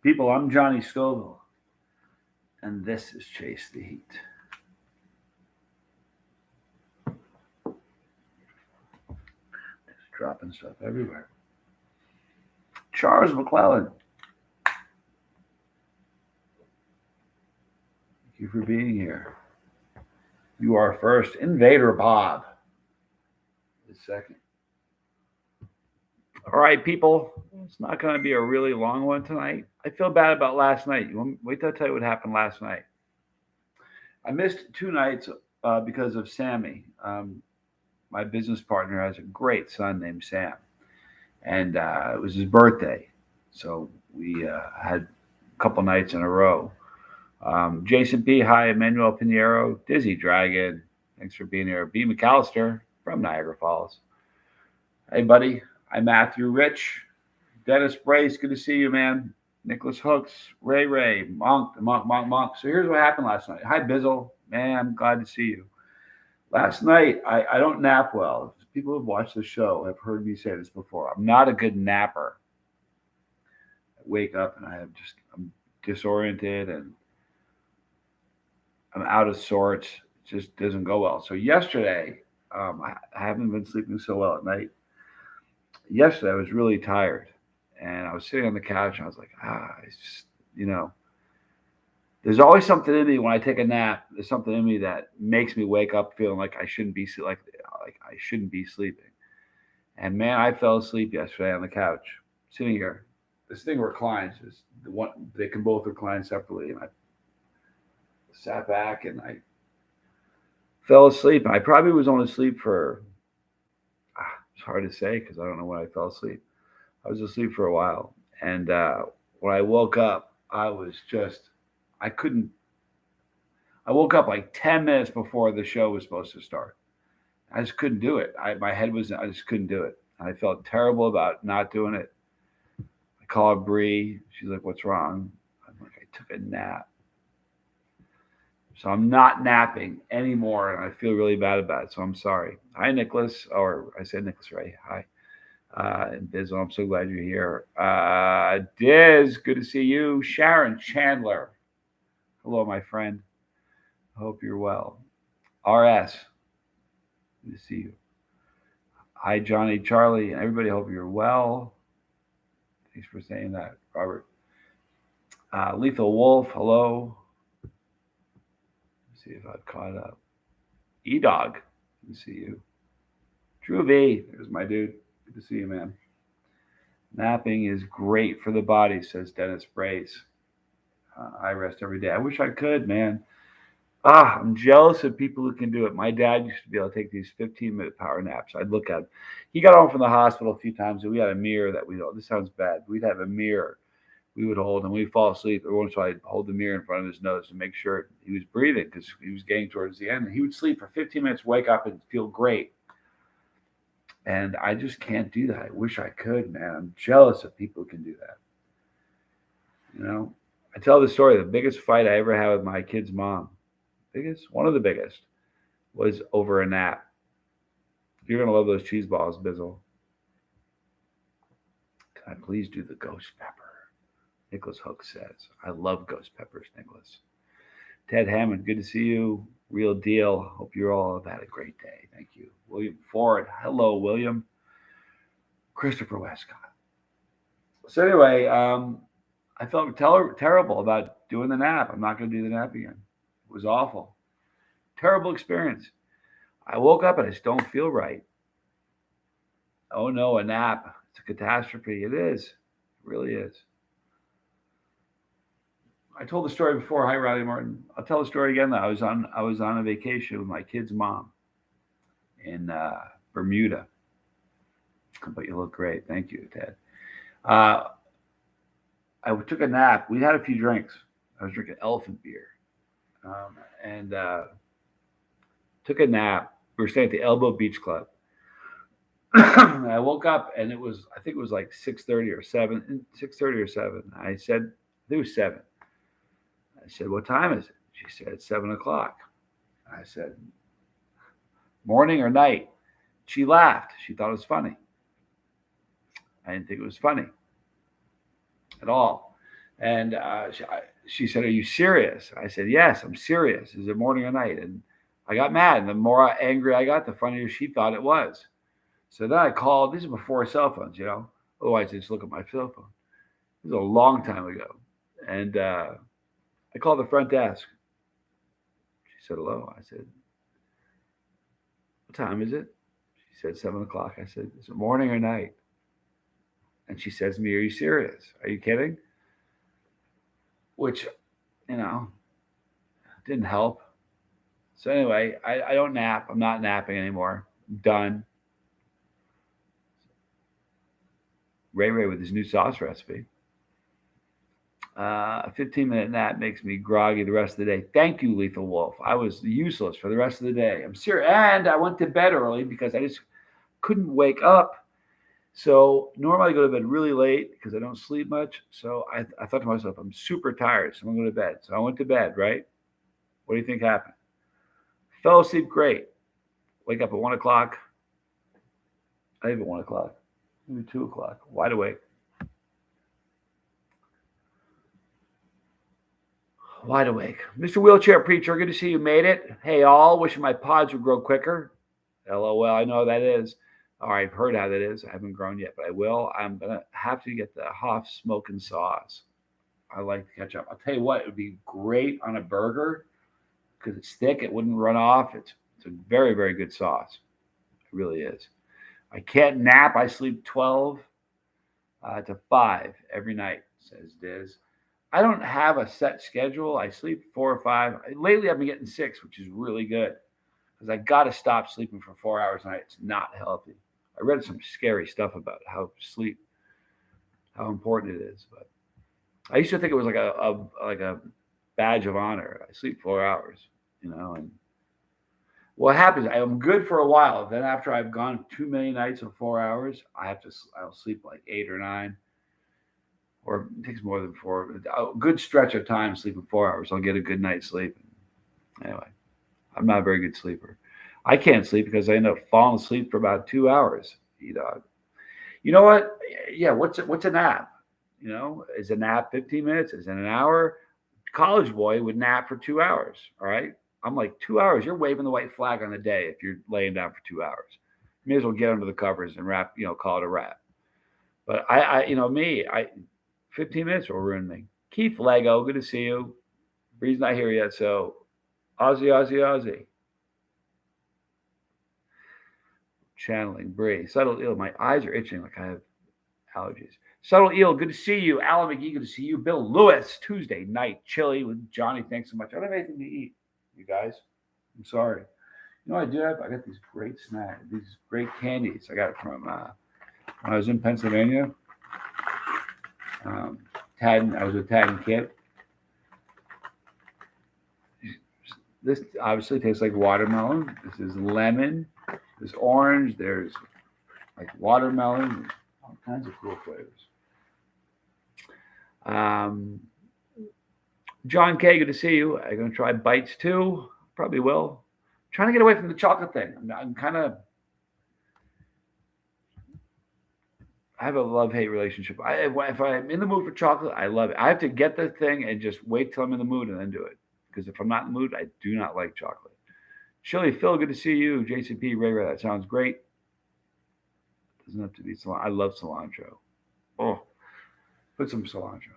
People, I'm Johnny Scoville, and this is Chase the Heat. Just dropping stuff everywhere. Charles McClellan, thank you for being here. You are first. Invader Bob is second. All right, people. It's not going to be a really long one tonight. I feel bad about last night. Wait till I tell you what happened last night. I missed 2 nights because of Sammy. My business partner has a great son named Sam, and it was his birthday, so we had a couple nights in a row. Jason P. Hi, Emmanuel Pinheiro, Dizzy Dragon. Thanks for being here. B. McAllister from Niagara Falls. Hey, buddy. I'm Matthew Rich. Dennis Brace, good to see you, man. Nicholas Hooks, Ray, Monk. So here's what happened last night. Hi, Bizzle. Man, I'm glad to see you. Last night, I don't nap well. People who have watched the show have heard me say this before. I'm not a good napper. I wake up and I'm disoriented and I'm out of sorts. It just doesn't go well. So yesterday, I haven't been sleeping so well at night. Yesterday, I was really tired. And I was sitting on the couch and I was like, it's just, there's always something in me when I take a nap. There's something in me that makes me wake up feeling like I shouldn't be like I shouldn't be sleeping. And man, I fell asleep yesterday on the couch, sitting here. This thing reclines. They can both recline separately. And I sat back and I fell asleep. And I probably was only asleep for, it's hard to say because I don't know when I fell asleep. I was asleep for a while. And when I woke up, I woke up like 10 minutes before the show was supposed to start. I just couldn't do it. I just couldn't do it. I felt terrible about not doing it. I called Bree. She's like, what's wrong? I'm like, I took a nap. So I'm not napping anymore, and I feel really bad about it. So I'm sorry. Hi, Nicholas. Or I said Nicholas, right? Hi. And Bizzle, I'm so glad you're here. Diz, good to see you. Sharon Chandler. Hello, my friend. Hope you're well. RS, good to see you. Hi, Johnny, Charlie, and everybody. Hope you're well. Thanks for saying that, Robert. Lethal Wolf, hello. Let's see if I've caught up. E-Dog, good to see you. Drew V, there's my dude. Good to see you, man. Napping is great for the body, says Dennis Brace. I rest every day. I wish I could, man. I'm jealous of people who can do it. My dad used to be able to take these 15-minute power naps. I'd look at him. He got home from the hospital a few times, and we had a mirror that this sounds bad. We'd have a mirror we would hold, and we'd fall asleep. Every once in a while, I'd hold the mirror in front of his nose to make sure he was breathing because he was getting towards the end. And he would sleep for 15 minutes, wake up, and feel great. And I just can't do that. I wish I could, man. I'm jealous of people who can do that. I tell the story. The biggest fight I ever had with my kid's mom, one of the biggest, was over a nap. You're going to love those cheese balls, Bizzle. Can I please do the ghost pepper? Nicholas Hook says. I love ghost peppers, Nicholas. Ted Hammond, good to see you. Real deal. Hope you all have had a great day. Thank you. William Ford. Hello, William. Christopher Westcott. So anyway, I felt terrible about doing the nap. I'm not going to do the nap again. It was awful. Terrible experience. I woke up and I just don't feel right. Oh no, a nap. It's a catastrophe. It is. It really is. I told the story before. Hi, Riley Martin. I'll tell the story again. I was on a vacation with my kid's mom in Bermuda. But you look great. Thank you, Ted. I took a nap. We had a few drinks. I was drinking elephant beer. And took a nap. We were staying at the Elbow Beach Club. I woke up and I think it was like 6:30 or 7. I said, it was 7. I said, what time is it? She said, 7 o'clock. I said, morning or night? She laughed. She thought it was funny. I didn't think it was funny at all. And she said, "Are you serious?" I said, "Yes, I'm serious. Is it morning or night?" And I got mad. And the more angry I got, the funnier she thought it was. So then I called. This is before cell phones, you know. Otherwise, I just look at my cell phone. This was a long time ago. And I called the front desk. She said, "Hello." I said, "What time is it?" She said, 7 o'clock. I said, "Is it morning or night?" And she says to me, "Are you serious? Are you kidding?" Which, you know, didn't help. So anyway, I don't nap. I'm not napping anymore. I'm done. Ray Ray with his new sauce recipe. A 15-minute nap makes me groggy the rest of the day. Thank you, Lethal Wolf. I was useless for the rest of the day. I'm serious. And I went to bed early because I just couldn't wake up. So normally I go to bed really late because I don't sleep much. So I thought to myself, I'm super tired, so I'm going to bed. So I went to bed, right? What do you think happened? Fell asleep great. Wake up at 1 o'clock. I leave at 1 o'clock, maybe 2 o'clock, wide awake. Wide awake. Mr. Wheelchair Preacher, good to see you made it. Hey, all, wishing my pods would grow quicker. LOL, I know that is. Or I've heard how that is. I haven't grown yet, but I will. I'm going to have to get the Hoff smoking sauce. I like to catch up. I'll tell you what, it would be great on a burger because it's thick. It wouldn't run off. It's a very, very good sauce. It really is. I can't nap. I sleep 12 to 5 every night, says Diz. I don't have a set schedule. I sleep 4 or 5. Lately, I've been getting 6, which is really good because I got to stop sleeping for 4 hours a night. It's not healthy. I read some scary stuff about how sleep, how important it is. But I used to think it was like a badge of honor. I sleep 4 hours, you know. And what happens? I'm good for a while. Then after I've gone too many nights of 4 hours, I'll sleep like 8 or 9 or it takes more than 4. A good stretch of time sleeping 4 hours, I'll get a good night's sleep. Anyway, I'm not a very good sleeper. I can't sleep because I end up falling asleep for about 2 hours. Dog. You know what? Yeah, what's a nap? You know, is a nap 15 minutes? Is it an hour? College boy would nap for 2 hours. All right. I'm like 2 hours. You're waving the white flag on the day if you're laying down for 2 hours. You may as well get under the covers and wrap. Call it a wrap. But I 15 minutes will ruin me. Keith Lego, good to see you. Bree's not here yet, so Aussie, Aussie, Aussie. Channeling Bree. Subtle Eel, my eyes are itching like I have allergies. Subtle Eel, good to see you. Alan McGee, good to see you. Bill Lewis, Tuesday night chili with Johnny. Thanks so much. I don't have anything to eat, you guys. I'm sorry. You know what I do have? I got these great snacks, these great candies. I got it from when I was in Pennsylvania. I was with Tad and Kip. This obviously tastes like watermelon. This is lemon. There's orange. There's like watermelon. All kinds of cool flavors. John K, good to see you. I'm going to try bites too. Probably will. I'm trying to get away from the chocolate thing. I'm kind of. I have a love-hate relationship. If I'm in the mood for chocolate, I love it. I have to get the thing and just wait till I'm in the mood and then do it. Because if I'm not in the mood, I do not like chocolate. Shirley, Phil, good to see you. JCP, Ray, that sounds great. Doesn't have to be cilantro. I love cilantro. Oh, put some cilantro.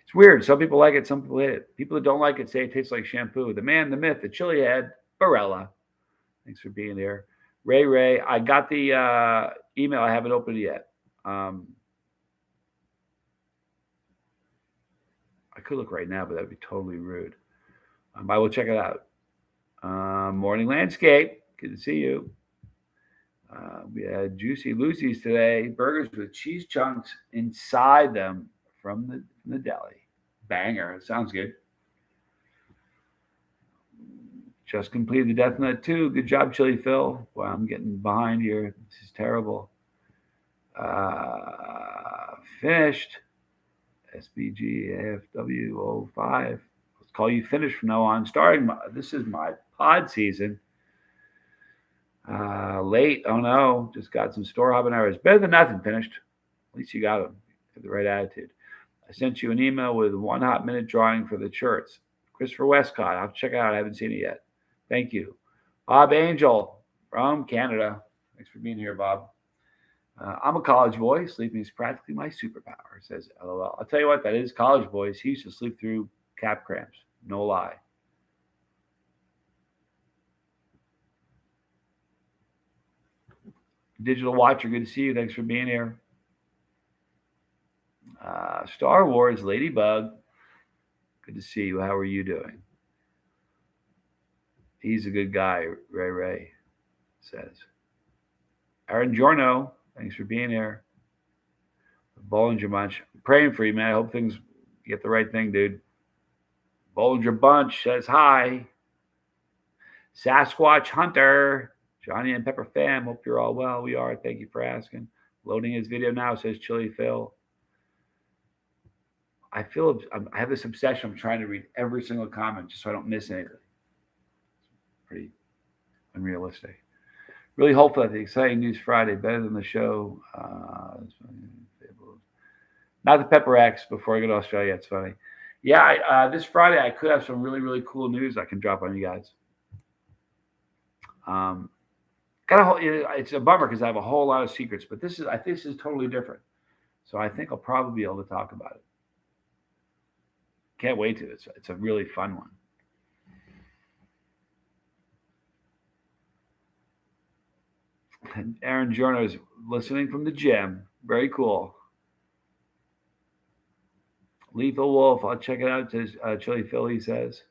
It's weird. Some people like it, some people hate it. People that don't like it say it tastes like shampoo. The man, the myth, the chili head, Barella. Thanks for being there. Ray, I got the email. I haven't opened it yet. I could look right now, but that would be totally rude. I will check it out. Morning Landscape. Good to see you. We had Juicy Lucy's today. Burgers with cheese chunks inside them from the deli. Banger. It sounds good. Just completed the Death Nut 2. Good job, Chili Phil. Wow, I'm getting behind here. This is terrible. Finished. SBGAFW05. Let's call you finished from now on. This is my pod season. Late. Oh no. Just got some store habaneros. Better than nothing. Finished. At least you got them. Have the right attitude. I sent you an email with 1 hot minute drawing for the shirts. Christopher Westcott. I'll check it out. I haven't seen it yet. Thank you. Bob Angel from Canada. Thanks for being here, Bob. I'm a college boy. Sleeping is practically my superpower, says LOL. I'll tell you what, that is college boys. He used to sleep through cap cramps. No lie. Digital Watcher, good to see you. Thanks for being here. Star Wars, Ladybug, good to see you. How are you doing? He's a good guy, Ray says. Aaron Giorno, thanks for being here. Bollinger Bunch, I'm praying for you, man. I hope things get the right thing, dude. Bollinger Bunch says hi. Sasquatch Hunter, Johnny and Pepper fam, hope you're all well. We are. Thank you for asking. Loading his video now, says Chili Phil. I have this obsession. I'm trying to read every single comment just so I don't miss anything. Pretty unrealistic. Really hopeful that the exciting news Friday better than the show. Not the Pepper X before I go to Australia. It's funny. Yeah, this Friday I could have some really, really cool news I can drop on you guys. It's a bummer because I have a whole lot of secrets, but I think this is totally different. So I think I'll probably be able to talk about it. Can't wait to. It's a really fun one. And Aaron Giorno is listening from the gym. Very cool. Lethal Wolf, I'll check it out. Says Chili Philly says.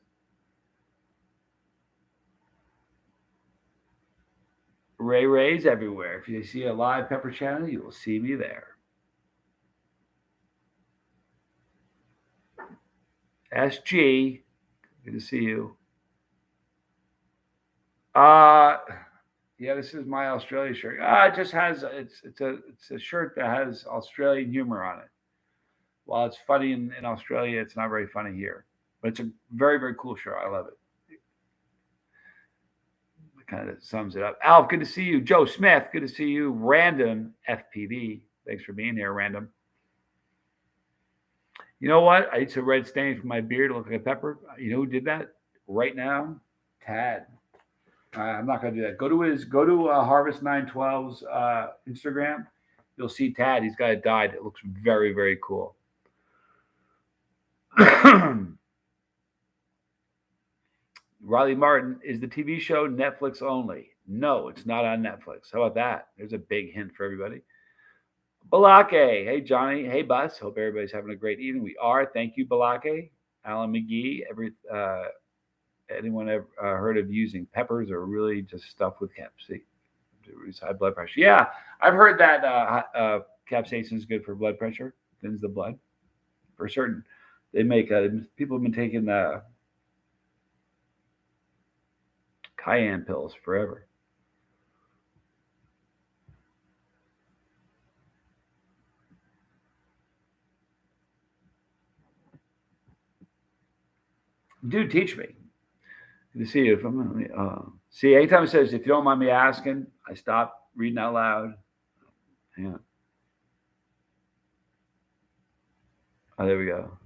Ray's everywhere. If you see a live Pepper channel, you will see me there. SG, good to see you. Yeah, this is my Australia shirt. It just has it's a shirt that has Australian humor on it. While it's funny in Australia, it's not very funny here. But it's a very, very cool shirt. I love it. It kind of sums it up. Alf, good to see you. Joe Smith, good to see you. Random FPV, thanks for being here, Random. You know what? I need some red stain from my beard to look like a pepper. You know who did that right now? Tad. I'm not going to do that. Go to Harvest 912's Instagram. You'll see Tad. He's got it dyed. It looks very, very cool. Riley Martin, is the TV show Netflix only? No, it's not on Netflix. How about that? There's a big hint for everybody. Balake. Hey, Johnny. Hey, Bus. Hope everybody's having a great evening. We are. Thank you, Balake. Alan McGee. Anyone ever heard of using peppers or really just stuff with capsaicin to reduce high blood pressure? Yeah, I've heard that capsaicin is good for blood pressure, thins the blood. For certain, they make people have been taking cayenne pills forever. Dude, teach me. Good to see you. See, anytime it says, if you don't mind me asking, I stop reading out loud. Yeah. Oh, there we go.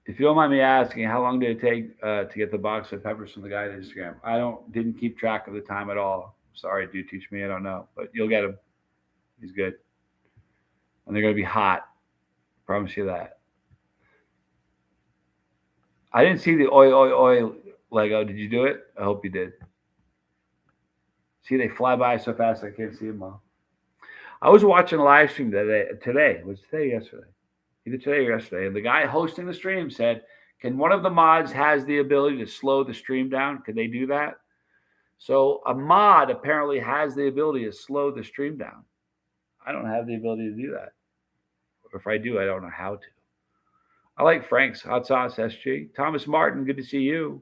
If you don't mind me asking, how long did it take to get the box of peppers from the guy on Instagram? I didn't keep track of the time at all. Sorry, do teach me. I don't know, but you'll get him. He's good, and they're gonna be hot. Promise you that. I didn't see the oil Lego. Did you do it? I hope you did. See, they fly by so fast I can't see them all. I was watching a live stream today. Was today yesterday? Either today or yesterday. And the guy hosting the stream said, can one of the mods has the ability to slow the stream down? Could they do that? So a mod apparently has the ability to slow the stream down. I don't have the ability to do that. Or if I do, I don't know how to. I like Frank's hot sauce, SG. Thomas Martin, good to see you.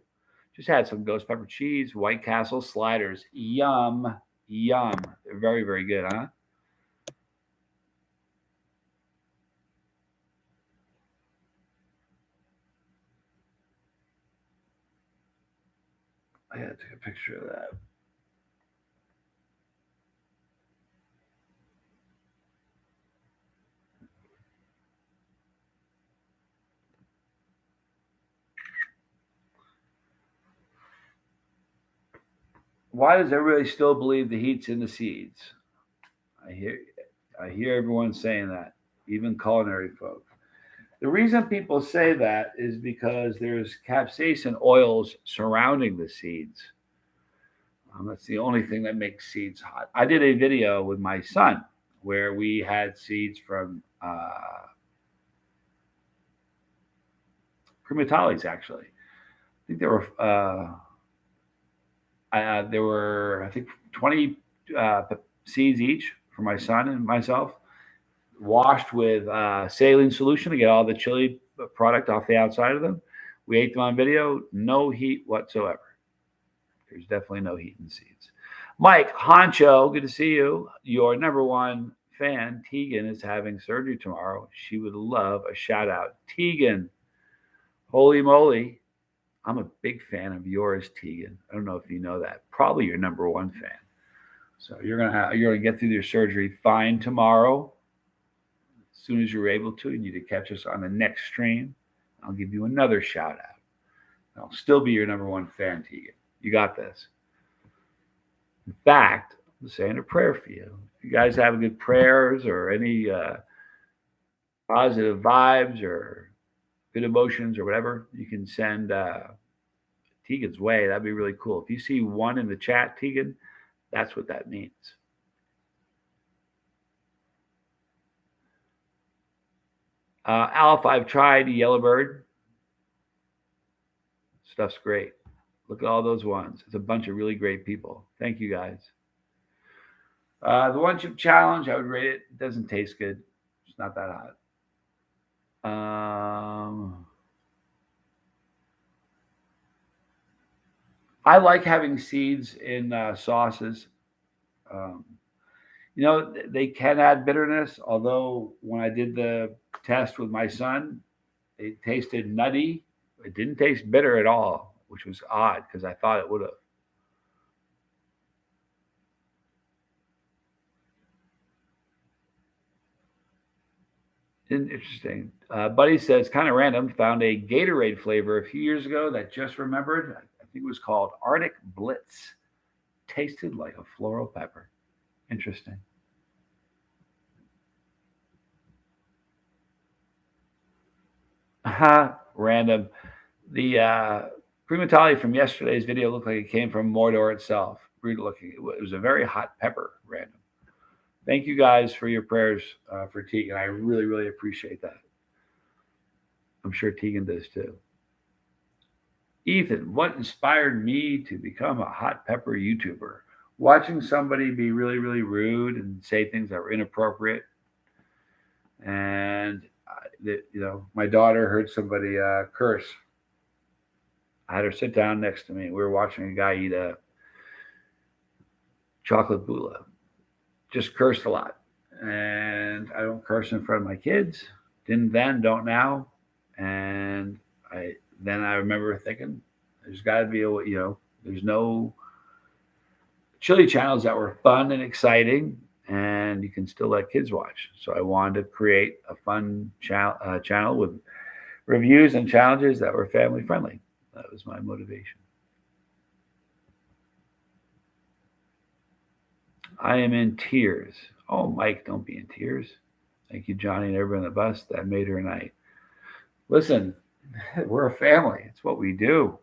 Just had some ghost pepper cheese, White Castle sliders. Yum, yum. They're very, very good, huh? I gotta take a picture of that. Why does everybody still believe the heat's in the seeds? I hear I hear everyone saying that, even culinary folks. The reason people say that is because there's capsaicin oils surrounding the seeds. That's the only thing that makes seeds hot. I did a video with my son where we had seeds from primatalis. Actually, I think there were I think 20 seeds each for my son and myself, washed with saline solution to get all the chili product off the outside of them. We ate them on video, no heat whatsoever. There's definitely no heat in seeds. Mike Honcho, good to see you. Your number one fan, Tegan, is having surgery tomorrow. She would love a shout out. Tegan, holy moly. I'm a big fan of yours, Tegan. I don't know if you know that. Probably your number one fan. So you're gonna get through your surgery fine tomorrow. As soon as you're able to, you need to catch us on the next stream. I'll give you another shout out. I'll still be your number one fan, Tegan. You got this. In fact, I'm saying a prayer for you. If you guys have good prayers or any positive vibes or good emotions or whatever, you can send Tegan's way. That'd be really cool. If you see one in the chat, Tegan, that's what that means. Alpha, I've tried Yellowbird. Stuff's great. Look at all those ones. It's a bunch of really great people. Thank you, guys. The one chip challenge, I would rate it. It doesn't taste good. It's not that hot. I like having seeds in sauces. They can add bitterness, although when I did the test with my son, it tasted nutty. It didn't taste bitter at all, which was odd because I thought it would have. Interesting. Buddy says, kind of random, found a Gatorade flavor a few years ago that just remembered. I think it was called Arctic Blitz. Tasted like a floral pepper. Interesting. Random. The primatali from yesterday's video looked like it came from Mordor itself. Brutal looking. It was a very hot pepper. Random. Thank you guys for your prayers for Tegan. I really, really appreciate that. I'm sure Tegan does too. Ethan, what inspired me to become a hot pepper YouTuber? Watching somebody be really, really rude and say things that were inappropriate. And, my daughter heard somebody curse. I had her sit down next to me. We were watching a guy eat a chocolate bula. Just cursed a lot. And I don't curse in front of my kids. Didn't then, don't now. And I remember thinking, there's got to be there's no chili channels that were fun and exciting, and you can still let kids watch. So I wanted to create a fun channel with reviews and challenges that were family friendly. That was my motivation. I am in tears. Oh, Mike, don't be in tears. Thank you, Johnny, and everyone on the bus. That made her night. Listen, we're a family. It's what we do.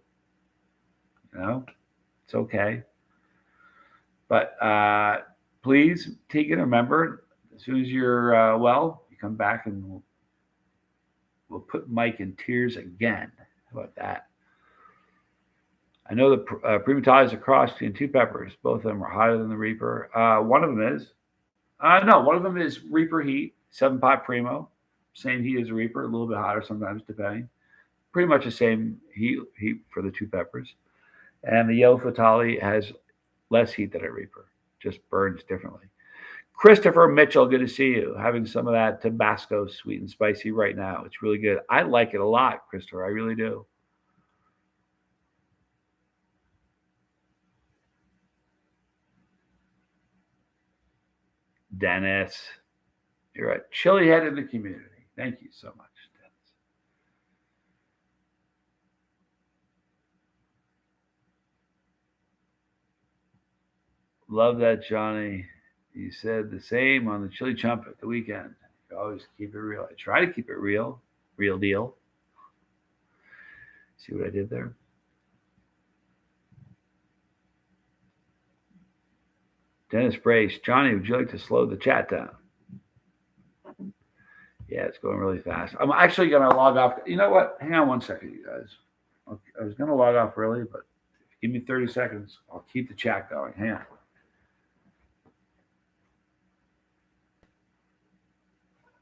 It's okay. But please, Tegan, remember, as soon as you're well, you come back and we'll put Mike in tears again. How about that? I know the primatali is a cross between two peppers. Both of them are hotter than the Reaper. One of them is. One of them is Reaper heat, 7-pot primo. Same heat as a Reaper, a little bit hotter sometimes, depending. Pretty much the same heat for the two peppers. And the yellow fatali has less heat than a Reaper, just burns differently. Christopher Mitchell, good to see you. Having some of that Tabasco sweet and spicy right now. It's really good. I like it a lot, Christopher. I really do. Dennis, you're a chili head in the community. Thank you so much, Dennis. Love that, Johnny. You said the same on the chili trumpet the weekend. You always keep it real. I try to keep it real. Real deal. See what I did there? Dennis Brace. Johnny, would you like to slow the chat down? Yeah, it's going really fast. I'm actually going to log off. You know what? Hang on one second, you guys. I was going to log off early, but give me 30 seconds. I'll keep the chat going. Hang on.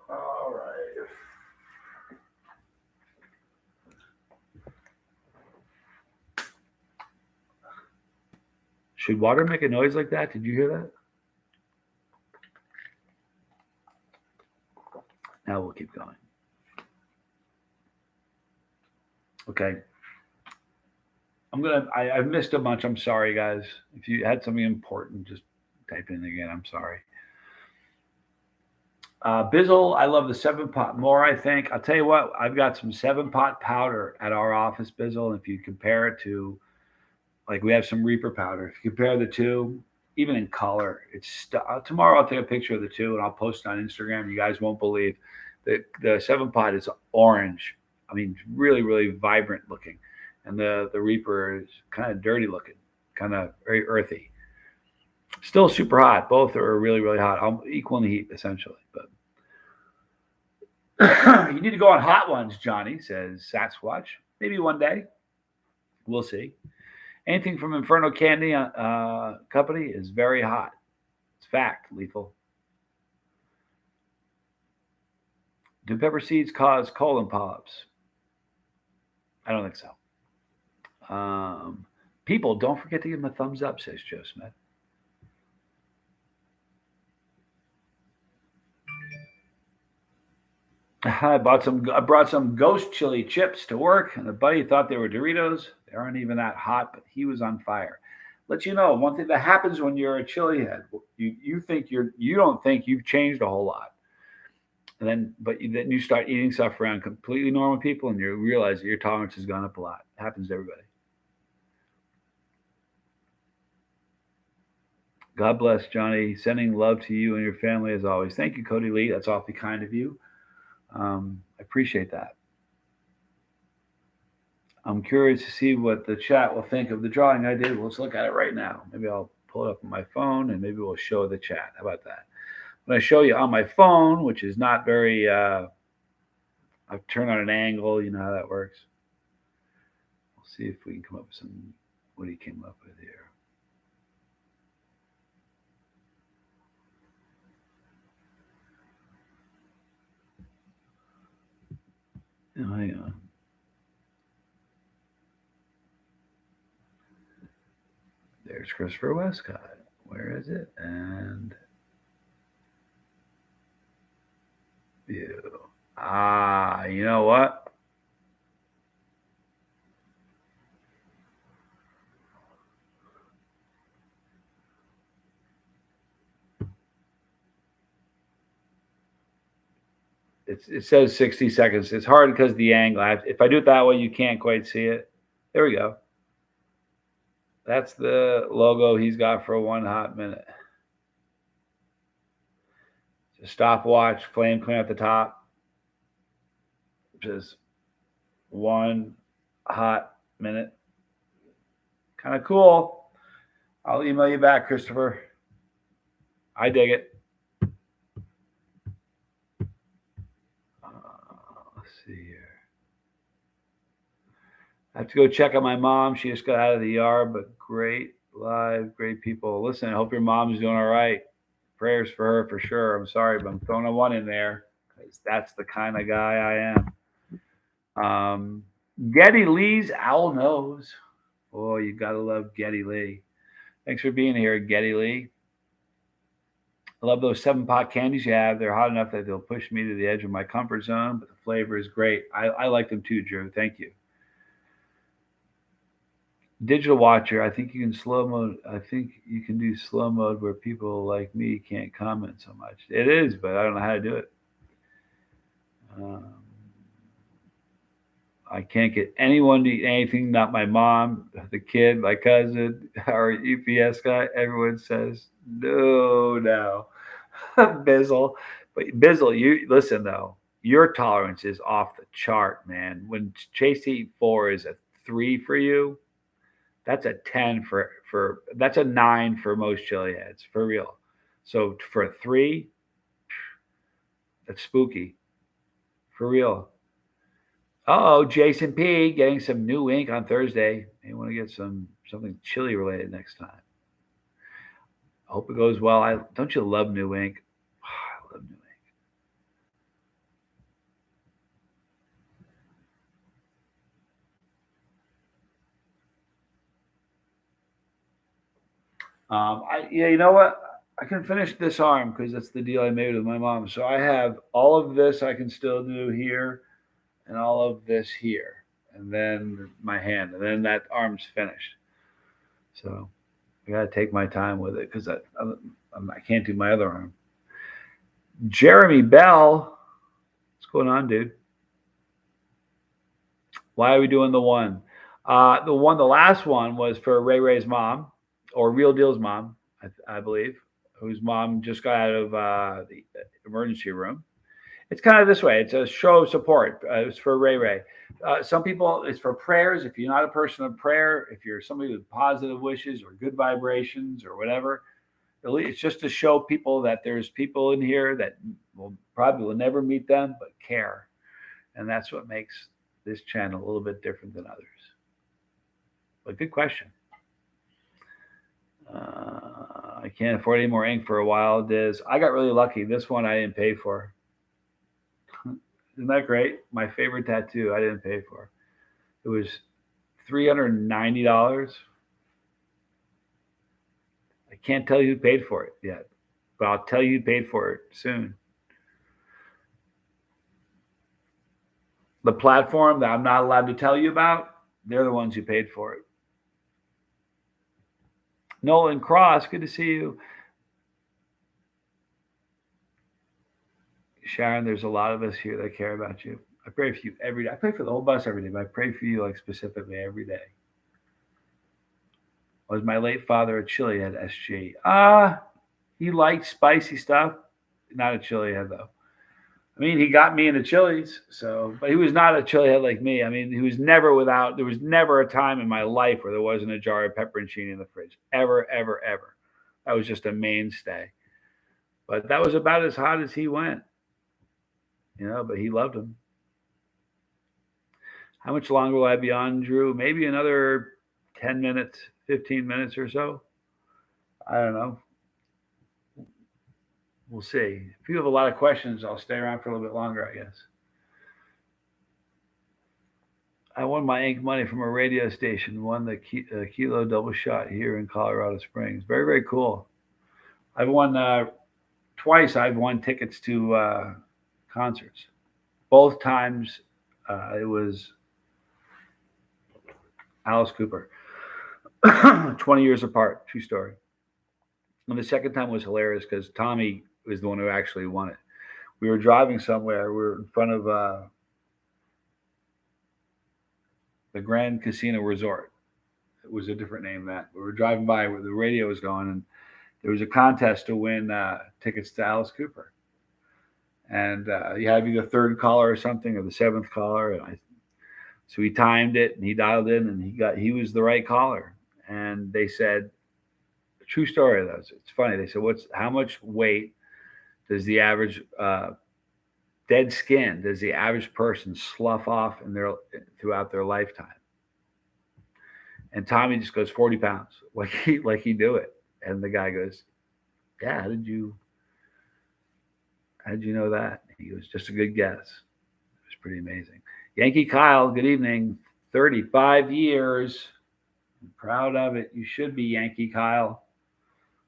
All right. Should water make a noise like that? Did you hear that? Now we'll keep going. Okay. I've missed a bunch. I'm sorry, guys. If you had something important, just type in again. I'm sorry. Bizzle, I love the 7-pot more, I think. I'll tell you what, I've got some 7-pot powder at our office, Bizzle. If you compare it to, like, we have some Reaper powder. If you compare the two, even in color, tomorrow I'll take a picture of the two and I'll post it on Instagram. You guys won't believe that the 7-pot is orange. I mean, really, really vibrant looking. And the Reaper is kind of dirty looking, kind of very earthy. Still super hot. Both are really, really hot. Equal in the heat, essentially. But you need to go on hot ones, Johnny, says Sasquatch. Maybe one day. We'll see. Anything from Inferno Candy Company is very hot. It's fact, Lethal. Do pepper seeds cause colon polyps? I don't think so. People, don't forget to give them a thumbs up, says Joe Smith. I brought some ghost chili chips to work, and the buddy thought they were Doritos. They aren't even that hot, but he was on fire. Let you know one thing that happens when you're a chili head. You don't think you've changed a whole lot, and then you start eating stuff around completely normal people, and you realize that your tolerance has gone up a lot. It happens to everybody. God bless, Johnny. Sending love to you and your family as always. Thank you, Cody Lee. That's awfully kind of you. I appreciate that. I'm curious to see what the chat will think of the drawing I did. Well, let's look at it right now. Maybe I'll pull it up on my phone and maybe we'll show the chat. How about that? When I show you on my phone, which is not very, I've turned on an angle. You know how that works. We'll see if we can come up with what he came up with here. Oh, hang on. There's Christopher Westcott. Where is it? And view. You know what? It says 60 seconds. It's hard because of the angle. If I do it that way, you can't quite see it. There we go. That's the logo he's got for 1 hot minute. It's a stopwatch, flame clean at the top. Just 1 hot minute. Kind of cool. I'll email you back, Christopher. I dig it. Let's see here. I have to go check on my mom. She just got out of the ER, but great live, great people. Listen, I hope your mom's doing all right. Prayers for her for sure. I'm sorry, but I'm throwing a 1 in there because that's the kind of guy I am. Getty Lee's Owl Nose. Oh, you gotta love Getty Lee. Thanks for being here, Getty Lee. I love those 7-pot candies you have. They're hot enough that they'll push me to the edge of my comfort zone, but the flavor is great. I like them too, Drew. Thank you. Digital watcher. I think you can slow mode. I think you can do slow mode where people like me can't comment so much. It is, but I don't know how to do it. I can't get anyone to eat anything, not my mom, the kid, my cousin, our UPS guy. Everyone says, no, no. Bizzle. But Bizzle, you listen though, your tolerance is off the chart, man. When Chase to Eat 4 is a 3 for you, that's a 10 for that's a 9 for most chili heads, for real. So for a 3, that's spooky. For real. Oh, Jason P getting some new ink on Thursday. May want to get something chili related next time. I hope it goes well. I don't you love new ink? I love new ink. Yeah, you know what? I can finish this arm because that's the deal I made with my mom. So I have all of this I can still do here, and all of this here, and then my hand, and then that arm's finished. So I gotta take my time with it because I can't do my other arm. Jeremy Bell, what's going on, dude? Why are we doing the one? The last one was for Ray Ray's mom, or Real Deal's mom, I believe, whose mom just got out of the emergency room. It's kind of this way. It's a show of support. It's for Ray Ray. Some people, it's for prayers. If you're not a person of prayer, if you're somebody with positive wishes or good vibrations or whatever, really, it's just to show people that there's people in here that will probably will never meet them, but care. And that's what makes this channel a little bit different than others. But good question. I can't afford any more ink for a while, Diz. I got really lucky. This one I didn't pay for. Isn't that great? My favorite tattoo I didn't pay for. It was $390. I can't tell you who paid for it yet, but I'll tell you who paid for it soon. The platform that I'm not allowed to tell you about, they're the ones who paid for it. Nolan Cross, good to see you. Sharon, there's a lot of us here that care about you. I pray for you every day. I pray for the whole bus every day, but I pray for you like specifically every day. Was my late father a chili head, SG? He liked spicy stuff. Not a chili head though. I mean, he got me into chilies, so but he was not a chili head like me. I mean, he was never without. There was never a time in my life where there wasn't a jar of pepperoncini in the fridge. Ever, ever, ever. That was just a mainstay. But that was about as hot as he went, But he loved them. How much longer will I be on, Drew? Maybe another 10 minutes, 15 minutes or so. I don't know. We'll see. If you have a lot of questions, I'll stay around for a little bit longer, I guess. I won my ink money from a radio station, won the kilo double shot here in Colorado Springs. Very, very cool. I've won twice. I've won tickets to concerts. Both times it was Alice Cooper. 20 years apart, true story. And the second time was hilarious because Tommy was the one who actually won it. We were driving somewhere. We were in front of the Grand Casino Resort. It was a different name that. We were driving by where the radio was going, and there was a contest to win tickets to Alice Cooper. And you had to be the third caller or something, or the seventh caller. So he timed it, and he dialed in, and he was the right caller. And they said, true story though. It's funny. They said, how much weight does the average dead skin does the average person slough off throughout their lifetime? And Tommy just goes 40 pounds, like he do it. And the guy goes, yeah, how did you know that? He goes, just a good guess. It was pretty amazing. Yankee Kyle, good evening. 35 years. I'm proud of it. You should be, Yankee Kyle.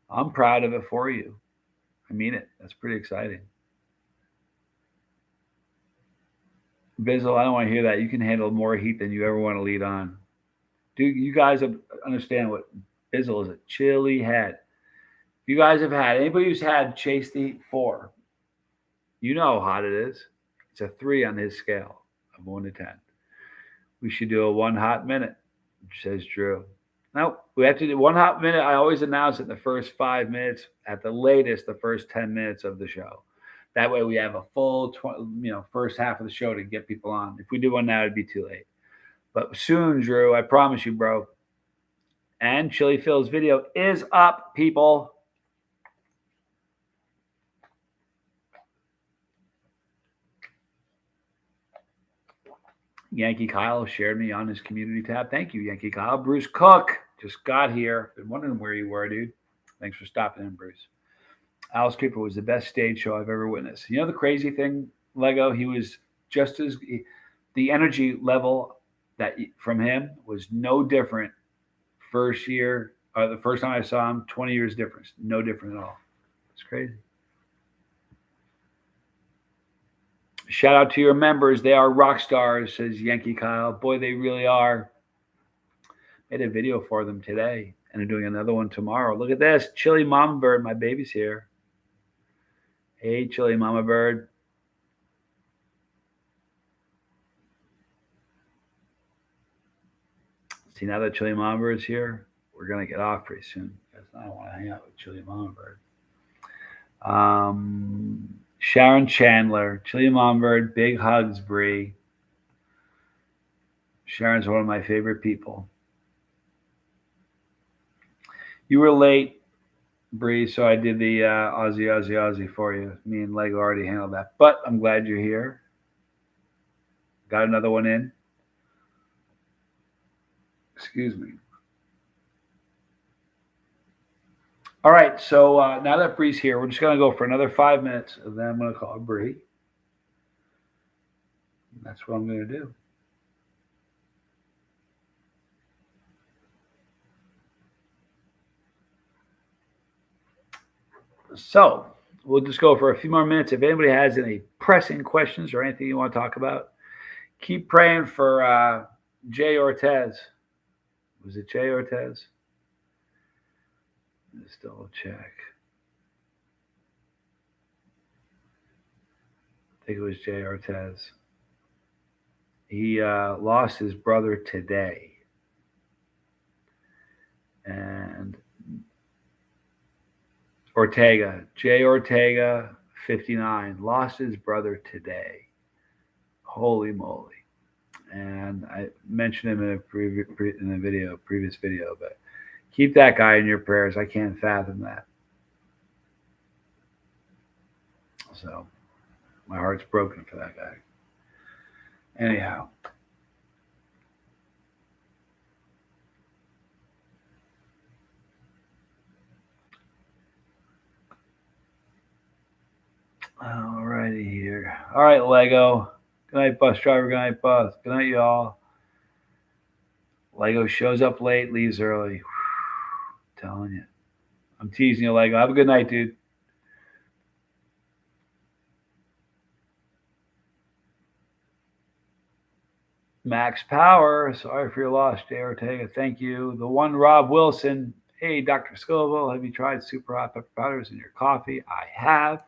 I'm proud of it for you. I mean it. That's pretty exciting. Bizzle, I don't want to hear that. You can handle more heat than you ever want to lead on. Dude, you guys understand what Bizzle is a chili head. If you guys have had, anybody who's had Chase the Heat 4, you know how hot it is. It's a 3 on his scale of 1 to 10. We should do a 1 hot minute, says Drew. No, we have to do 1 hot minute. I always announce it in the first 5 minutes, at the latest, the first 10 minutes of the show. That way we have a full, first half of the show to get people on. If we do one now, it'd be too late. But soon, Drew, I promise you, bro. And Chili Phil's video is up, people. Yankee Kyle shared me on his community tab. Thank you, Yankee Kyle. Bruce Cook just got here. Been wondering where you were, dude. Thanks for stopping in, Bruce. Alice Cooper was the best stage show I've ever witnessed. You know the crazy thing, Lego? He was just as the energy level that from him was no different. First year, the first time I saw him, 20 years difference. No different at all. It's crazy. Shout out to your members. They are rock stars, says Yankee Kyle. Boy, they really are. Made a video for them today, and I'm doing another one tomorrow. Look at this. Chili Mama Bird. My baby's here. Hey, Chili Mama Bird. See, now that Chili Mama Bird's here, we're going to get off pretty soon because I don't want to hang out with Chili Mama Bird. Sharon Chandler, Chili Mama Bird, big hugs, Bree. Sharon's one of my favorite people. You were late, Bree, so I did the Aussie for you. Me and Lego already handled that, but I'm glad you're here. Got another one in. Excuse me. All right, so now that Bree's here, we're just going to go for another 5 minutes, and then I'm going to call Bree. That's what I'm going to do. So we'll just go for a few more minutes. If anybody has any pressing questions or anything you want to talk about, keep praying for Jay Ortez. Was it Jay Ortez? Let's double check. I think it was Jay Ortez. He lost his brother today. And Jay Ortega, 59, lost his brother today. Holy moly. And I mentioned him in a previous video, but keep that guy in your prayers. I can't fathom that. So my heart's broken for that guy. Anyhow. All righty here. All right, Lego. Good night, bus driver. Good night, bus. Good night, y'all. Lego shows up late, leaves early. Telling you. I'm teasing you, Lego. Have a good night, dude. Max Power. Sorry for your loss, Jay Ortega. Thank you. The one Rob Wilson. Hey, Dr. Scoville, have you tried super hot pepper powders in your coffee? I have.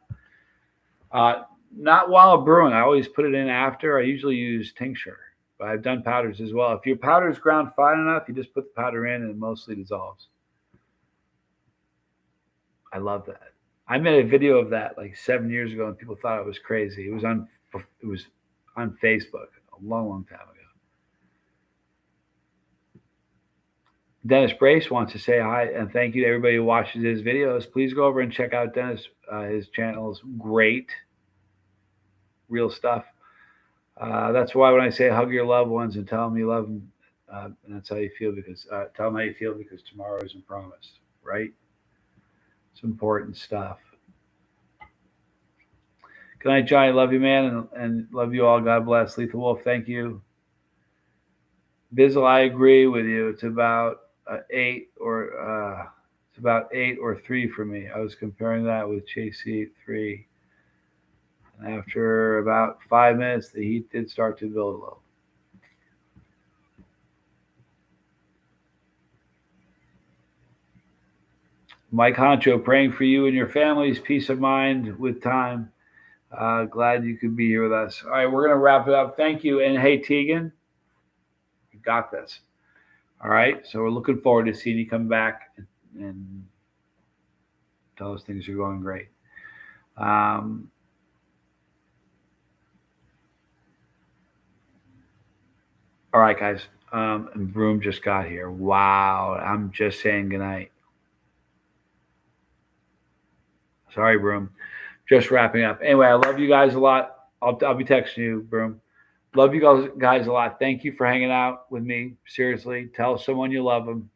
Not while brewing. I always put it in after. I usually use tincture, but I've done powders as well. If your powder is ground fine enough, you just put the powder in and it mostly dissolves. I love that. I made a video of that like 7 years ago, and people thought it was crazy. It was on Facebook a long time ago. Dennis Brace wants to say hi and thank you to everybody who watches his videos. Please go over and check out Dennis. His channel is great. Real stuff. That's why when I say hug your loved ones and tell them you love them, and that's how you feel, because tell them how you feel, because tomorrow isn't promised, right? It's important stuff. Good night, Johnny. Love you, man, and love you all. God bless. Lethal Wolf, thank you. Bizzle, I agree with you. It's about 8 or 3 for me. I was comparing that with Chase Heat 3. And after about 5 minutes, the heat did start to build a little. Mike Honcho, praying for you and your family's peace of mind with time. Glad you could be here with us. All right, we're going to wrap it up. Thank you. And hey, Tegan, got this. All right. So we're looking forward to seeing you come back and tell us things are going great. All right, guys. And Broom just got here. Wow. I'm just saying goodnight. Sorry, Broom. Just wrapping up. Anyway, I love you guys a lot. I'll be texting you, Broom. Love you guys a lot. Thank you for hanging out with me. Seriously, tell someone you love them.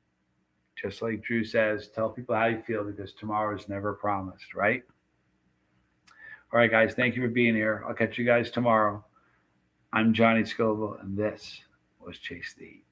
Just like Drew says, tell people how you feel because tomorrow is never promised, right? All right, guys. Thank you for being here. I'll catch you guys tomorrow. I'm Johnny Scoville, and this was Chase the Heat.